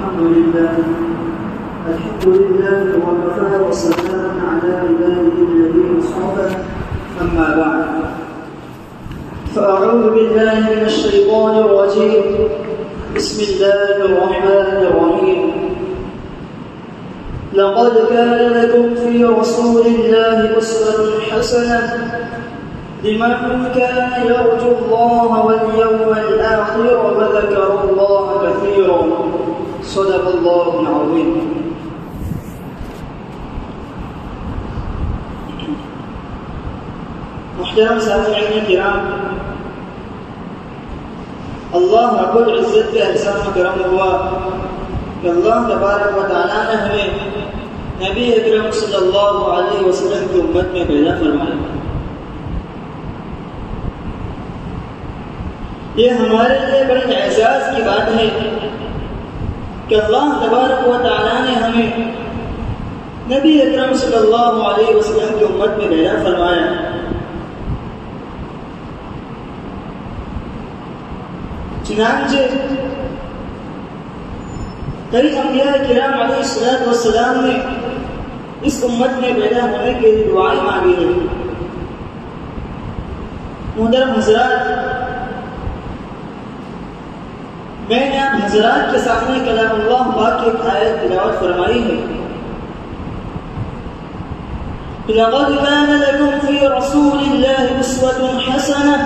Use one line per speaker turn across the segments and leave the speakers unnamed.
الحمد لله وكفى وسلام على عباده الذين اصطفى أما بعد فأعوذ بالله من الشيطان الرجيم بسم الله الرحمن الرحيم لقد كان لكم في رسول الله أسوة حسنة لمن كان يرجو الله واليوم الآخر وذكر الله كثيرا صدق الله العظيم. محترم سامعین کرام، اللہ رب العزت کے احسان و کرم ہوا کہ اللہ تبارک و تعالیٰ نے ہمیں نبی اکرم صلی اللہ علیہ وسلم کی امت میں پیدا فرمایا. یہ ہمارے لیے بڑے اعزاز کی بات ہے کہ اللہ تبارک و تعالیٰ نے ہمیں نبی اکرم صلی اللہ علیہ وسلم کی امت میں پیدا فرمایا. چنانچہ کئی انبیاء کرام علیہ السلام نے اس امت میں پیدا ہونے کے لیے دعائیں مانگی ہیں. محترم حضرات، میں نے آپ حضرات کے سامنے کلام اللہ پاک کی ایک آیت تلاوت فرمائی ہے. لقد كان لكم في رسول الله أسوة حسنة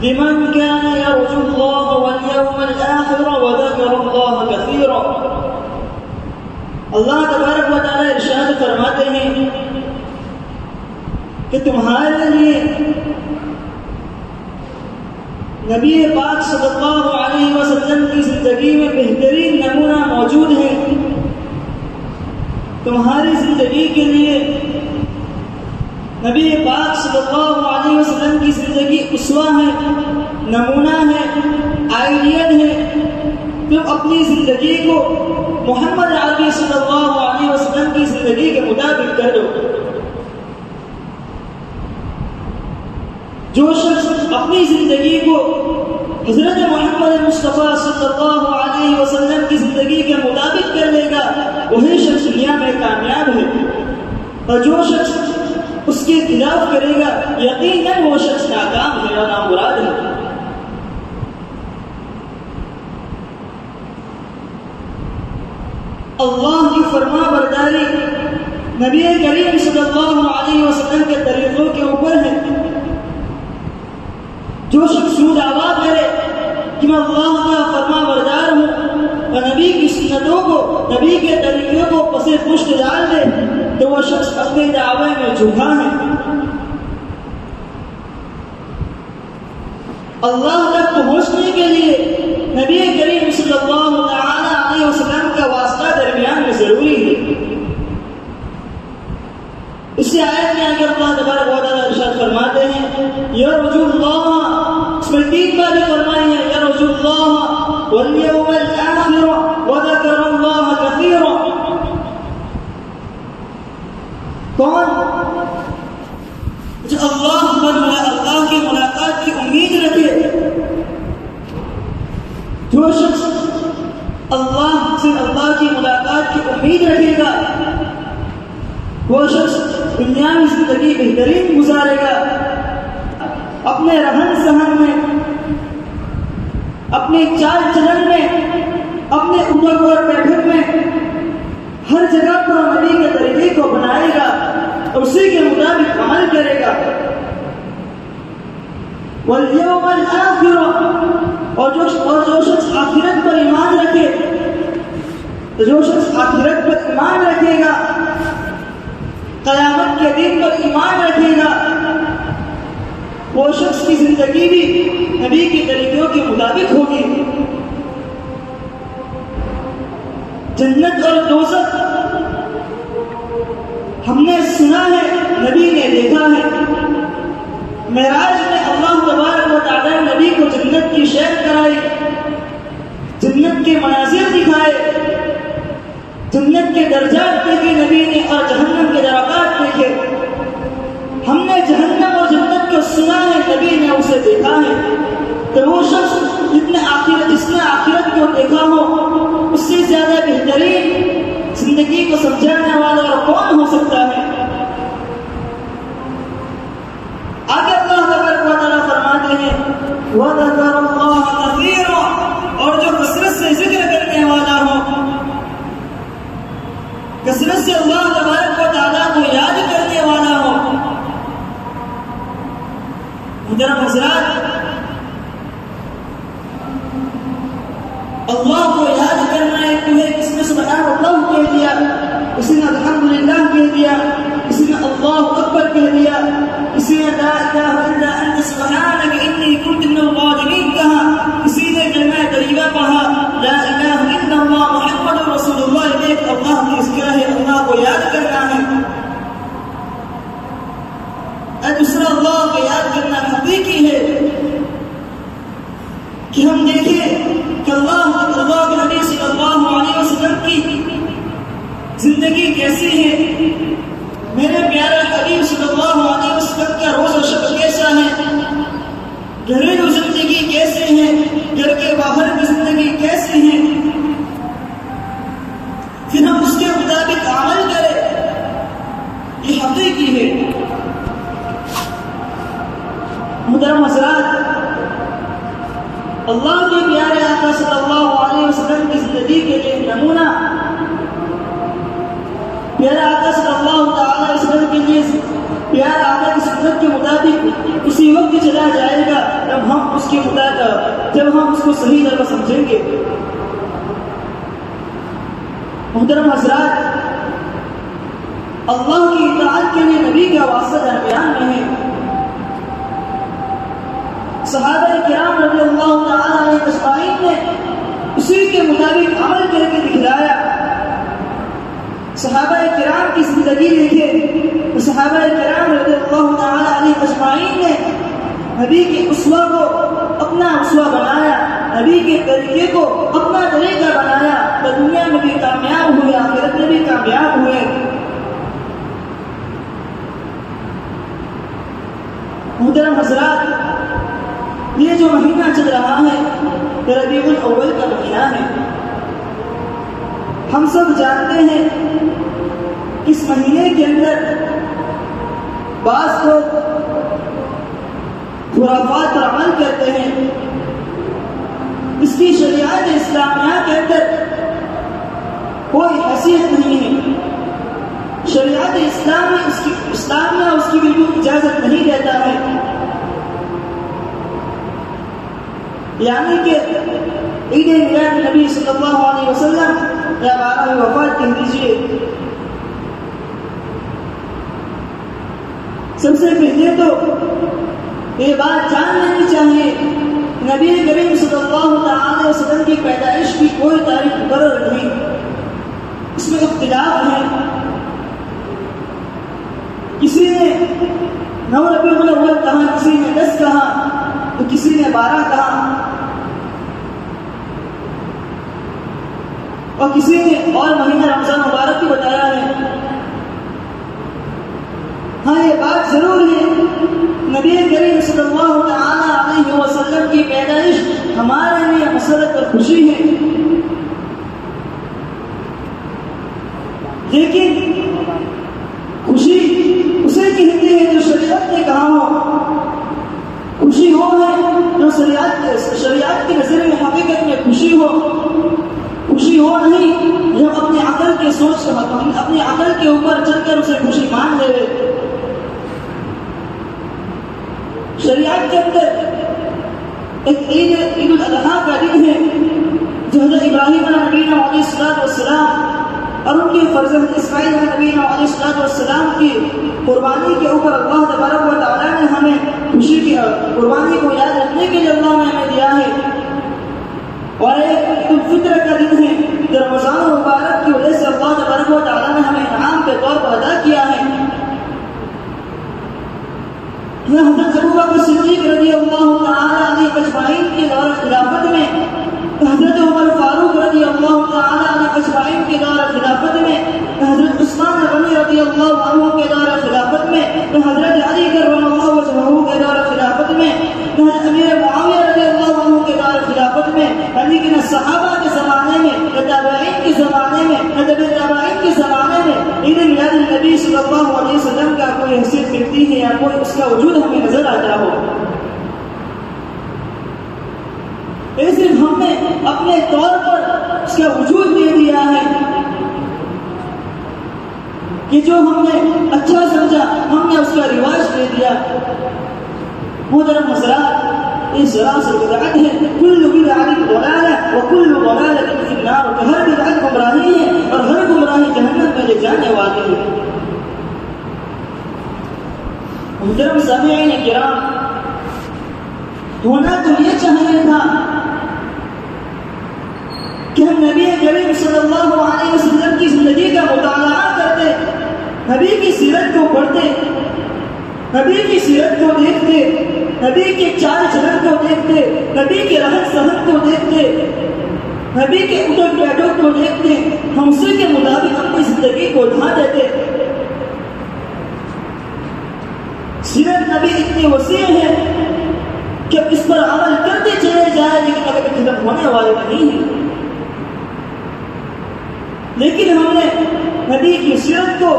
لمن كان يرجو الله واليوم الآخر وذكر الله كثيرا. اللہ تبارک و تعالی ارشاد فرماتے ہیں کہ تمہارے لیے نبی پاک صلی اللہ علیہ وسلم کی زندگی میں بہترین نمونہ موجود ہے. تمہاری زندگی کے لیے نبی پاک صلی اللہ علیہ وسلم کی زندگی اسوہ ہے، نمونہ ہے، آئیڈیل ہے. تم اپنی زندگی کو محمد عربی صلی اللہ علیہ وسلم کی زندگی کے مطابق کر دو. جو شخص اپنی زندگی کو حضرت محمد مصطفیٰ صلی اللہ علیہ وسلم کی زندگی کے مطابق کر لے گا وہی شخص دنیا میں کامیاب ہے، اور جو شخص اس کے خلاف کرے گا یقیناً وہ شخص ناکام ہے اور نامراد ہے. اللہ کی فرما برداری نبی کریم صلی اللہ علیہ وسلم کے طریقوں کے اوپر ہے. جو شخص دعویٰ کرے کہ میں اللہ کا فرما بردار ہوں اور نبی کی سنتوں کو، نبی کے طریقوں کو پسے پشت ڈال دے تو وہ شخص اپنے دعوے میں جھوٹا ہے. اللہ تک پہنچنے کے لیے نبی کریم صلی اللہ علیہ وسلم کا واسطہ درمیان میں ضروری ہے. اسی آیت میں اگر اللہ تبارک و تعالیٰ ارشاد فرماتے ہیں یرجو اللہ، اس میں 3 بار فرمائی ہے یرجو اللہ والیوم الآخر وذکر اللہ کثیرا. کون؟ جو اللہ کی ملاقات کی امید رکھے. جو شخص اللہ کی ملاقات کی امید رکھے گا وہ شخص دنیاوی زندگی بہترین گزارے گا. اپنے رہن سہن میں، اپنے چال چلن میں، اپنے اٹھک اور بیٹھک میں ہر جگہ پر نبی کے طریقے کو بنائے گا اور اسی کے مطابق عمل کرے گا. والیوم الآخر، اور جو شخص آخرت پر ایمان رکھے، جو شخص آخرت پر ایمان رکھے گا، قیامت کے دن پر ایمان رکھے گا، وہ شخص کی زندگی بھی نبی کے طریقوں کے مطابق ہوگی. جنت اور دوزخ ہم نے سنا ہے، نبی نے دیکھا ہے. معراج میں اللہ تبارک و تعالیٰ نے نبی کو جنت کی سیر کرائی، جنت کے مناظر دکھائے، جنت کے درجات دیکھے نبی نے اور جہنم کے درجات دیکھے. ہم نے جہنم اور جنت کو سنا ہے، نبی نے اسے دیکھا ہے. تو وہ شخص جس نے آخرت کو دیکھا ہو اس سے زیادہ اللہ کو یاد کرنا ہے تمہیں کس نے سبحان اللہ کہہ دیا، کسی نے الحمدللہ کہہ دیا، کسی نے اللہ اکبر کہہ دیا، کسی نے لا الہ الا انت سبحانک انی کنت من الظالمین کہا، کسی نے کلمہ طیبہ پڑھا لا الہ الا اللہ محمد رسول اللہ، ایک اللہ کی ذکر ہے، اللہ کو یاد کرنا ہے۔ دوسرا اللہ کو یاد کرنا حقیقی ہے کہ ہم دیکھیں کہ اللہ کے نبی صلی اللہ علیہ وسلم کی زندگی کیسی ہے، میرے پیارے حبیب صلی اللہ علیہ وسلم کا روز و شب کیسا ہے، گھریلو زندگی کیسے ہے، گھر کے باہر کی زندگی کیسی ہے، پھر ہم اس کے مطابق عمل کریں، یہ حقیقی ہے۔ محترم حضرات، اللہ کے پیارے آقا صلی اللہ علیہ وسلم کی زندگی کے لیے نمونہ، پیارا آقا صلی اللہ علیہ وسلم کے لیے پیارا آقا کی سنت کے مطابق اسی وقت چلا جائے گا جب ہم اس کے مطابق اس کو صحیح طرح سمجھیں گے۔ محترم حضرات، اللہ کی اطاعت کے لیے نبی کا واسطہ درمیان میں ہے۔ صحابہ کرام رضی اللہ تعالیٰ علیہ اجمعین نے اسی کے مطابق عمل کر کے دکھلایا۔ صحابہ کرام کی زندگی دیکھے تو صحابہ کرام رضی اللہ تعالیٰ علیہ اجمعین نے نبی کے اسوہ کو اپنا اسوہ بنایا، نبی کے طریقے کو اپنا طریقہ بنایا، تو دنیا میں بھی کامیاب ہوئے، آخرت میں بھی کامیاب ہوئے۔ محترم حضرات، یہ جو مہینہ چل رہا ہے ربیع الاول کا مہینہ ہے، ہم سب جانتے ہیں اس مہینے کے اندر بعض لوگ خرافات پر عمل کرتے ہیں، اس کی شریعت اسلامیہ کے اندر کوئی حیثیت نہیں ہے، شریعت اسلامیہ اس کی بالکل اجازت نہیں دیتا ہے، یعنی کہ عید میلاد نبی صلی اللہ علیہ وسلم یا 12ویں وفات کہہ دیجیے۔ سب سے پہلے تو یہ بات جان لینی چاہیے نبی کریم صلی اللہ علیہ وسلم کی پیدائش کی کوئی تاریخ مقرر نہیں، اس میں اختلاف ہے، کسی نے 9 ربیع الاول کہا، کسی نے 10 کہا، تو کسی نے 12 کہا، اور کسی نے اور مہینہ رمضان مبارک کی بتایا ہے۔ ہاں، یہ بات ضرور ہے نبی کریم صلی اللہ علیہ وسلم کی پیدائش ہمارے لیے مسرت اور خوشی ہے، لیکن خوشی اسے کہتے ہیں جو شریعت نے کہا ہو، خوشی ہو ہے جو شریعت کی نظر میں حقیقت میں خوشی ہو، خوشی ہو نہیں جب اپنے عقل کے سوچ اپنے عقل کے اوپر چل کر اسے خوشی مان لے۔ شریعت کے اندر ایک عید الاضحیٰ کا دن ہے جو حضرت ابراہیم علیہ نبینا علیہ السلام اور ان کے فرزند اسماعیل علیہ نبینا علیہ السلام کی قربانی کے اوپر اللہ تبارک و تعالیٰ نے ہمیں خوشی کی قربانی کو یاد رکھنے کے لیے اللہ نے ہمیں دیا ہے، اور ایک عید الفطر کا دن ہے جو رمضان مبارک کی وجہ سے اللہ تبارک و تعالیٰ نے ہمیں انعام کے طور پر ادا کیا ہے۔ حضرت ابو بکر صدیق رضی اللہ تعالیٰ عنہ اجمعین کے دور خلافت میں، حضرت عمر فاروق رضی اللہ تعالیٰ عنہ اجمعین کے دور خلافت میں، حضرت عثمان غنی رضی اللہ عنہ کے دور خلافت میں، حضرت علی کرم اللہ وجہہ کے دور خلافت میں، حضرت امیر معاویہ رضی اللہ عنہ کے دور خلافت میں، لیکن صحابہ کے زمانے میں، تابعین کے زمانے میں، تابعین کے زمانے میں عید میلاد النبی صلی اللہ علیہ وسلم کا کوئی حیثیت ملتی ہے یا کوئی اس کا وجود ہمیں نظر آتا ہو؟ ایسے ہم نے اپنے طور پر اس کا وجود دے دیا ہے کہ جو ہم نے اچھا سمجھا ہم نے اس کا رواج دے دیا۔ محترم حضرات، یہ سراسر بدعت ہے. کل بدعت ضلالہ وکل ضلالۃ فی النار. کہ ہر بدعت گمراہی ہے اور ہر گمراہی جہنم میں لے جانے والی ہے. محترم سامعین کرام، ہونا تو یہ چاہیے تھا کہ ہم نبی کریم صلی اللہ علیہ وسلم کی زندگی کا مطالعہ کرتے، نبی کی سیرت کو پڑھتے، نبی کی سیرت کو دیکھتے، نبی کے چال چلن کو دیکھتے، نبی کے رہن سہن کو دیکھتے، نبی کے اٹھن بیٹھن کو دیکھتے، ہم اسی کے مطابق اپنی زندگی کو ڈھا دیتے. سیرت نبی اتنی وسیع ہے کہ اس پر عمل کرتے چلے جائیں لیکن کبھی ختم ہونے والے نہیں ہیں. لیکن ہم نے نبی کی سیرت کو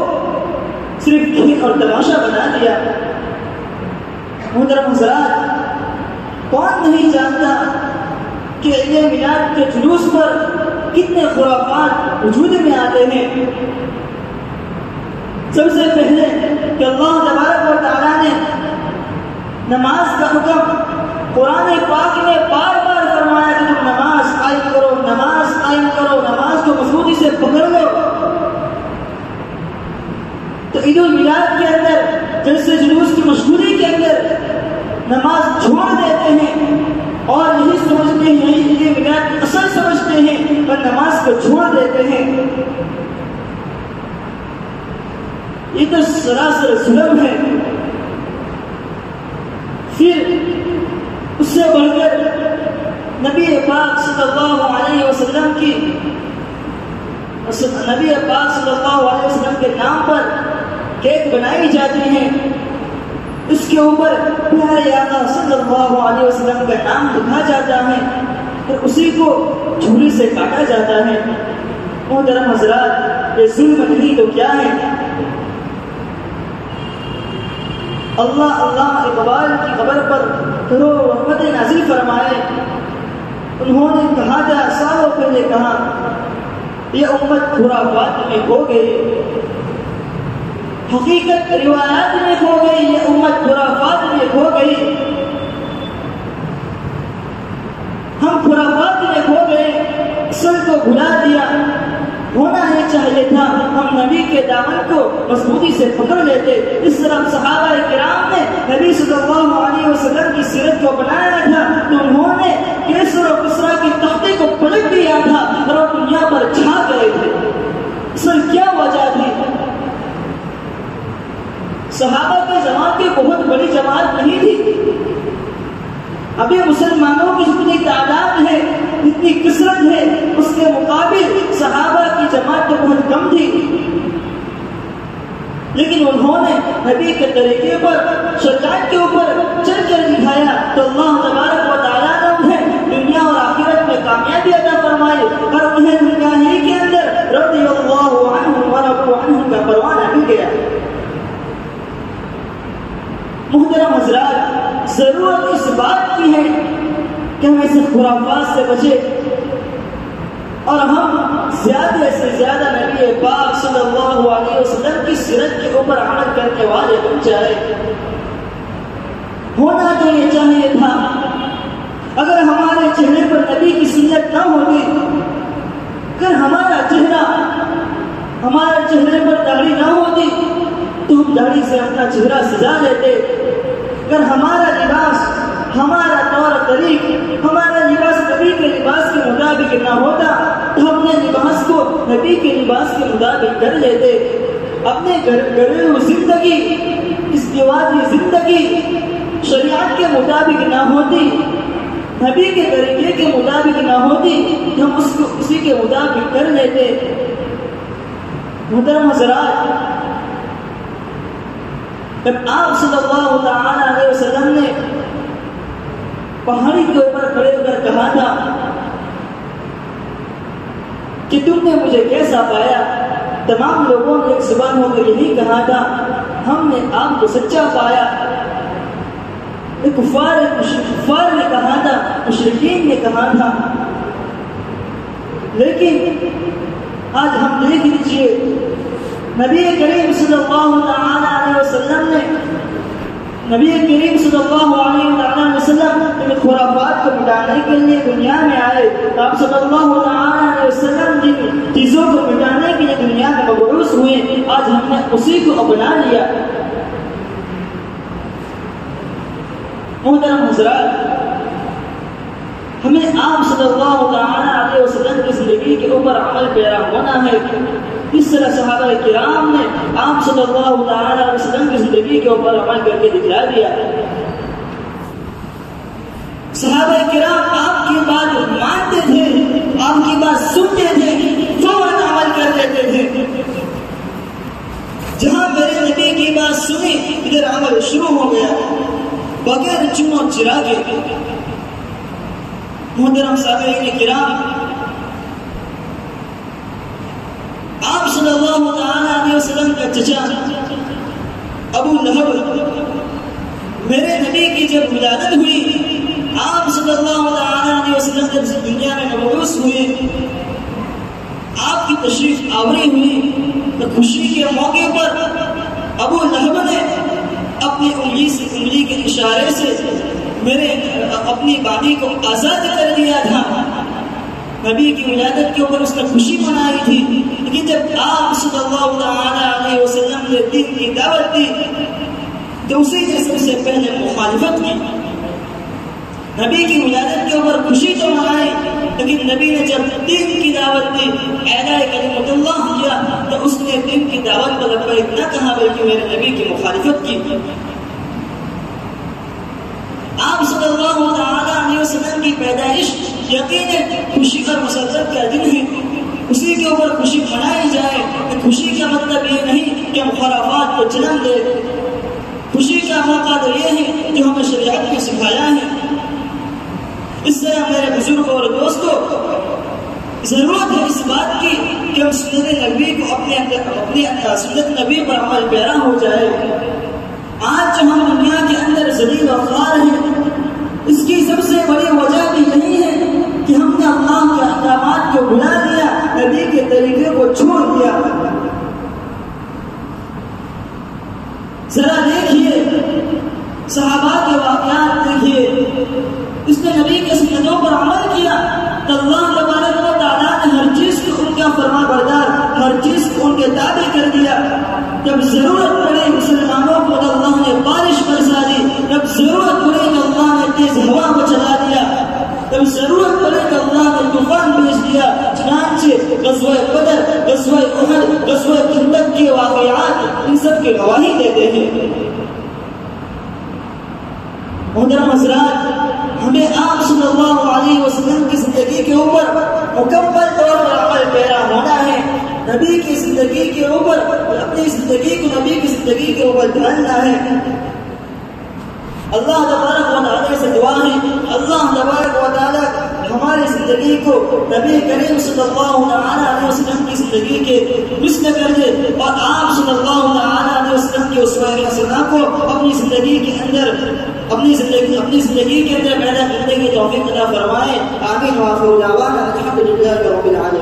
صرف کھیل اور تماشا بنا دیا. محترم حضرات، کون نہیں جانتا کہ عید میلاد کے جلوس پر کتنے خرافات وجود میں آتے ہیں. سب سے پہلے کہ اللہ تبارک و تعالیٰ نے نماز کا حکم قرآن پاک میں بار بار فرمایا کہ تم نماز قائم کرو، نماز قائم کرو، نماز کو مضبوطی سے پکڑ لو. تو عید المیلاد کے اندر جیسے جلوس کی مشہوری کے اندر نماز چھوڑ دیتے ہیں اور یہی سمجھتے ہیں، عید میلاد اصل سمجھتے ہیں پر نماز کو چھوڑ دیتے ہیں. یہ تو سراسر ظلم ہے. پھر اس سے بڑھ کر نبی پاک صلی اللہ علیہ وسلم کی نبی پاک صلی اللہ علیہ وسلم کے نام پر کیک بنائی جاتی ہیں، اس کے اوپر پیارے آقا صلی اللہ علیہ وسلم کا نام لکھا جاتا ہے اور اسی کو چھری سے کاٹا جاتا ہے. محترم حضرات، یہ ظلم نہیں تو کیا ہے؟ اللہ اقبال کی خبر پر کرو رحمت نازل فرمائے. انہوں نے کہا تھا، سالوں پہلے کہا، یہ امت خرافات میں کھو گئی، حقیقت روایات میں کھو گئی، یہ امت خرافات میں کھو گئی. ہم خرافات میں کھو گئے، اصل کو بھلا دیا. ہونا یہ چاہیے تھا ہم نبی کے دامن کو مضبوطی سے پکڑ لیتے. اس طرح صحابہ کرام نے نبی صلی اللہ علیہ وسلم کی سیرت کو بنایا تھا تو انہوں نے کیسر و کسرا کی تختے کو پلٹ دیا تھا اور وہ دنیا پر چھا گئے تھے. اس میں کیا وجہ تھی؟ صحابہ کی جماعت کی بہت بڑی جماعت نہیں تھی. ابھی مسلمانوں کی جتنی تعداد ہے، جتنی کثرت ہے، اس کے مقابل صحابہ کی جماعت تو بہت کم تھی. لیکن انہوں نے نبی کے طریقے پر شریعت کے اوپر چل کر دکھایا تو اللہ تبارک و تعالیٰ نے انہیں دنیا اور آخرت میں کامیابی عطا فرمائی اور انہیں دنیا ہی کے اندر رضی اللہ عنہم ورضوا عنہ کا پروانہ مل گیا. محترم حضرات، ضرورت اس بات کی ہے کہ ہم ایسے خرافات سے بچے اور ہم زیادہ سے زیادہ نبی پاک صلی اللہ علیہ وسلم کی سیرت کے اوپر عمل کرنے والے بن جائے. ہونا تو یہ چاہیے تھا اگر ہمارے چہرے پر نبی کی سنت نہ ہوتی، اگر ہمارا چہرے پر داڑھی نہ ہوتی تو ہم داڑھی سے اپنا چہرہ سجا لیتے. اگر ہمارا لباس، ہمارا طور طریق، ہمارا لباس نبی کے لباس کے مطابق نہ ہوتا تو ہم اپنے لباس کو نبی کے لباس کے مطابق کر لیتے. اپنے گھریلو زندگی، ازدواجی زندگی شریعت کے مطابق نہ ہوتی، نبی کے طریقے کے مطابق نہ ہوتی تو ہم اس کو اسی کے مطابق کر لیتے. محترم حضرات، جب آپ صلی اللہ تعالی علیہ وسلم نے پہاڑی کے اوپر کھڑے ہو کر کہا تھا کہ تم نے مجھے کیسا پایا، تمام لوگوں نے ایک زبان ہو کر یہی کہا تھا، ہم نے آپ کو سچا پایا. کفار نے کہا تھا، مشرکین نے کہا تھا. لیکن آج ہم دیکھ لیجیے نبی کریم صلی اللہ تعالی علیہ وسلم نے نبی کریم صلی اللہ علیہ وسلم ان خرافات کو مٹانے کے لیے دنیا میں آئے. آپ صلی اللہ علیہ وسلم جن چیزوں کو مٹانے کے لیے دنیا میں مبعوث ہوئے، آج ہم نے اسی کو اپنا لیا. محترم حضرات، ہمیں آپ صلی اللہ علیہ وسلم کی زندگی کے اوپر عمل پیرا ہونا ہے. اس طرح صحابہ کرام نے آپ صلی اللہ علیہ وسلم کی زندگی کے اوپر عمل کر کے دکھلا دیا. صحابہ کرام آپ کی بات مانتے تھے، آپ کی بات سنتے تھے، فوراً عمل کر لیتے تھے. جہاں میرے نبی کی بات سنی ادھر عمل شروع ہو گیا بغیر چنو چراغے. محترم صحابہ کرام، آپ صلی اللہ علیہ وسلم کا چچا ابو لہب، میرے نبی کی جب ولادت ہوئی، آپ صلی اللہ علیہ وسلم جب دنیا میں مبعوث ہوئے، آپ کی تشریف آوری ہوئی تو خوشی کے موقع پر ابو لہب نے اپنی انگلی کے اشارے سے اپنی بادی کو آزاد کر دیا تھا. نبی کی ولادت کے اوپر اس نے خوشی منائی تھی، لیکن جب آپ صلی اللہ علیہ وسلم نے دین کی دعوت دی تو اسی نے سب سے پہلے مخالفت کی. نبی کی ولادت کے اوپر خوشی تو منائی، لیکن نبی نے جب دین کی دعوت دی، اعلاء کلمت اللہ کیا، تو اس نے دین کی دعوت کو لبیک نہ کہا بلکہ میرے نبی کی مخالفت کی. آپ صلی اللہ علیہ وسلم کی پیدائش یقیناً خوشی اور مسرت کا دن ہے، اسی کے اوپر خوشی منائی جائے. خوشی کا مطلب یہ نہیں کہ ہم خرافات کو جنم دے. خوشی کا موقع تو یہ ہے جو ہمیں شریعت نے سکھایا ہے. اس سے میرے بزرگ اور دوستوں، ضرورت ہے اس بات کی کہ ہم سنت نبی کو اپنے سنت نبی پر عمل پیرا ہو جائے. آج جو ہم دنیا کے اندر ذلیل و خوار ہیں، اس کی سب سے بڑی وجہ بھی یہی ہے کہ ہم نے اللہ کے احکامات کو بھلا دیا، نبی کے طریقے کو چھوڑ دیا. ذرا دیکھیے صحابہ کے واقعات، دیکھیے اس نے نبی کے سنتوں پر عمل کیا تو اللہ تبارک و تعالیٰ نے ہر چیز کو ان کا فرما بردار، ہر چیز کو ان کے تابع کر دیا. جب ضرورت پڑی مسلمانوں کو تو اللہ نے بارش برسا دی، جب ضرورت پڑی تو اللہ نے تیز ہوا کو چلا دیا، جب ضرورت پڑی تو اللہ نے طوفان بھیج دیا. چنانچہ غزوہ بدر، غزوہ احد، غزوہ خندق کے واقعات ان سب کی گواہی دیتے ہیں. محترم حضرات، ہمیں آپ صلی اللہ علیہ وسلم کی زندگی کے اوپر مکمل طور پر عمل پیرا ہونا ہے. نبی کی زندگی کے اوپر، اپنی زندگی کو نبی کی زندگی کے اوپر ڈھالنا ہے. اللہ تبارک و تعالیٰ سے دعا ہے، اللہ تبارک و تعالیٰ ہماری زندگی کو نبی کریم صلی اللہ علیہ وسلم کی زندگی کے مثل کر دے، اور آپ صلی اللہ علیہ وسلم کے اسوہ حسنہ کو اپنی زندگی کے اندر پیدا کرنے کی توفیق عطا فرمائے. آمین. وآخر دعوانا الحمد للہ رب العالمین.